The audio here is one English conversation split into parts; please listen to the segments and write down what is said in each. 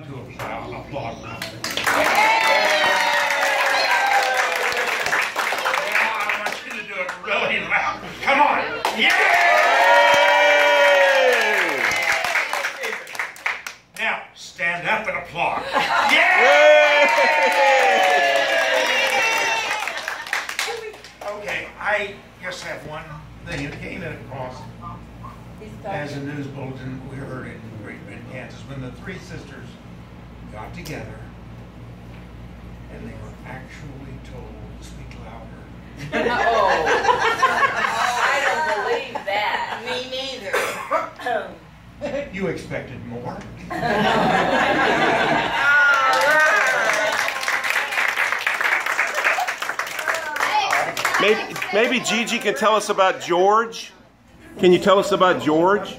To applaud now. I want you to do it really loud. Come on. Yeah! Now, stand up and applaud. Yeah! Okay, I just have one thing. It came across as a news bulletin. We heard it in Great Bend, Kansas, when the three sisters got together and they were actually told to speak louder. Oh, I don't believe that. Me neither. You expected more? Maybe Gigi can tell us about George. Can you tell us about George?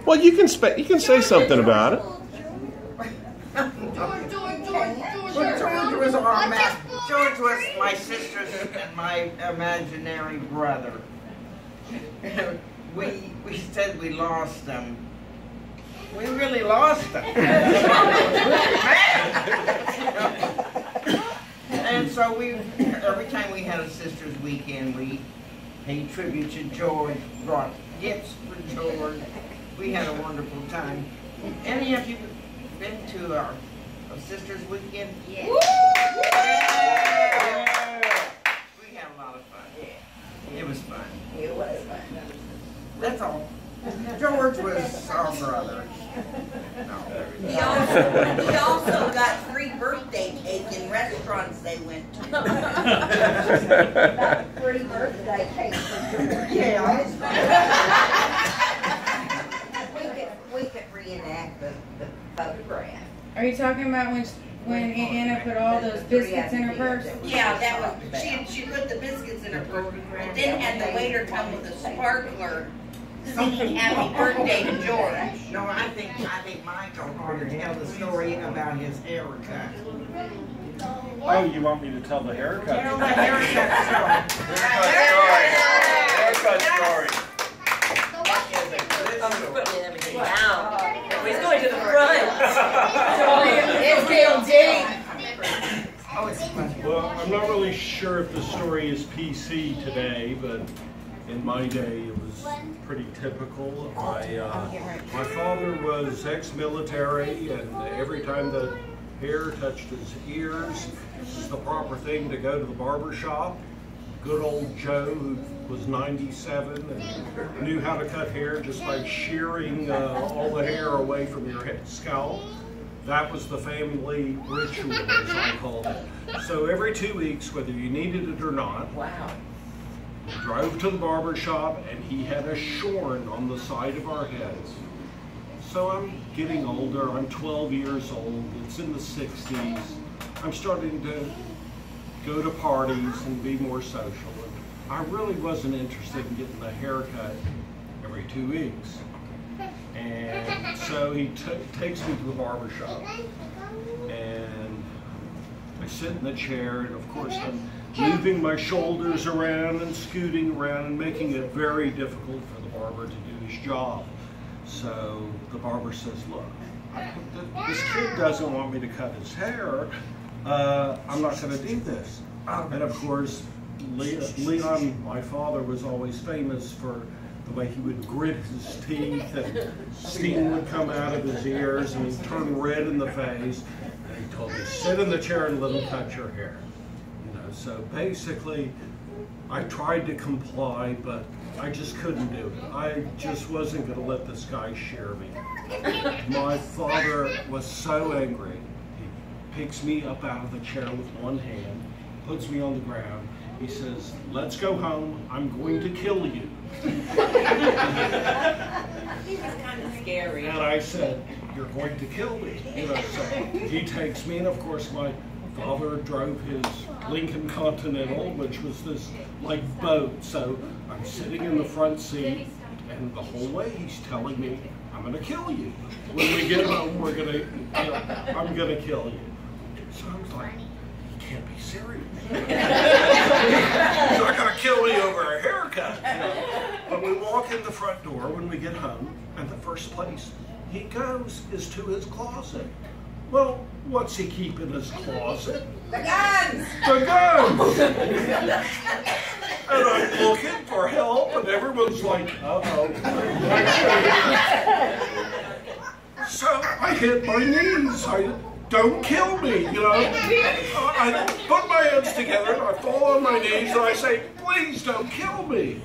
Well, you can say something about it. George was my sister's and my imaginary brother. We said we lost him. We really lost him. And so every time we had a sister's weekend, we paid tribute to George, brought gifts for George. We had a wonderful time. Any of you been to our sister's weekend? Yeah. Yeah. We had a lot of fun. Yeah. It was fun. It was fun. That's all. George was our brother. No. He also got free birthday cake in restaurants they went to. Free birthday cake for George. Yeah. We could reenact the photograph. Are you talking about when Anna put all those biscuits in her purse? Yeah, that was, she put the biscuits in her purse, and then had the waiter come with a sparkler singing happy birthday to George. No, I think Michael ought to tell the story about his haircut. Oh, you want me to tell the haircut? Tell the haircut story. Haircut story. I'm putting everything down. He's going to the front. It's guilty. Oh, it's funny. Well, I'm not really sure if the story is PC today, but in my day it was pretty typical. My father was ex-military, and every time the hair touched his ears, it was the proper thing to go to the barber shop. Good old Joe, who was 97 and knew how to cut hair just by shearing all the hair away from your head, scalp. That was the family ritual, as I called it. So every 2 weeks, whether you needed it or not, Wow. we drove to the barber shop, and he had a shorn on the side of our heads. So I'm getting older. I'm 12 years old. It's in the 60s. I'm starting to go to parties and be more social. And I really wasn't interested in getting a haircut every 2 weeks. And so he takes me to the barber shop, and I sit in the chair, and of course I'm moving my shoulders around and scooting around and making it very difficult for the barber to do his job. So the barber says, look, this kid doesn't want me to cut his hair. I'm not going to do this. And of course, Leon, my father, was always famous for the way he would grit his teeth and steam would come out of his ears and he'd turn red in the face. And he told me, sit in the chair and let him cut your hair. You know, so basically, I tried to comply, but I just couldn't do it. I just wasn't going to let this guy shear me. My father was so angry. He picks me up out of the chair with one hand, puts me on the ground. He says, let's go home. I'm going to kill you. He was kind of scary. And I said, you're going to kill me. You know, so he takes me, and of course my father drove his Lincoln Continental, which was this like boat. So I'm sitting in the front seat, and the whole way he's telling me, I'm going to kill you. When we get home, I'm going to kill you. So I was like, you can't be serious. He's not going to kill me over a haircut. You know? But we walk in the front door when we get home, and the first place he goes is to his closet. Well, what's he keep in his closet? The guns! The guns! And I'm looking for help, and everyone's like, uh-oh. So I hit my knees. Don't kill me, you know. I put my hands together, and I fall on my knees, and I say, please don't kill me.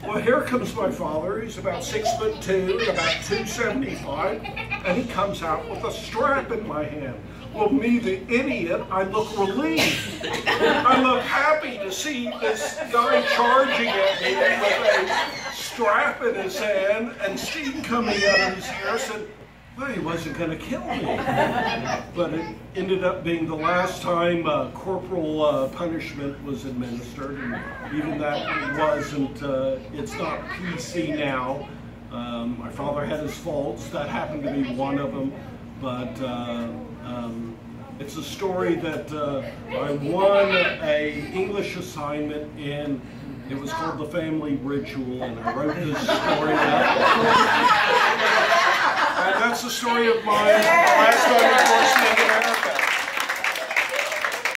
Well, here comes my father. He's about 6'2", about 275, and he comes out with a strap in my hand. Well, me, the idiot, I look relieved. I look happy to see this guy charging at me with a strap in his hand and steam coming out of his ear. Said, well, he wasn't going to kill me. But it ended up being the last time corporal punishment was administered, and even that wasn't, it's not PC now. My father had his faults. That happened to be one of them. But it's a story that I won a English assignment in. It was called The Family Ritual, and I wrote this story up. And that's the story of my last time I was in America.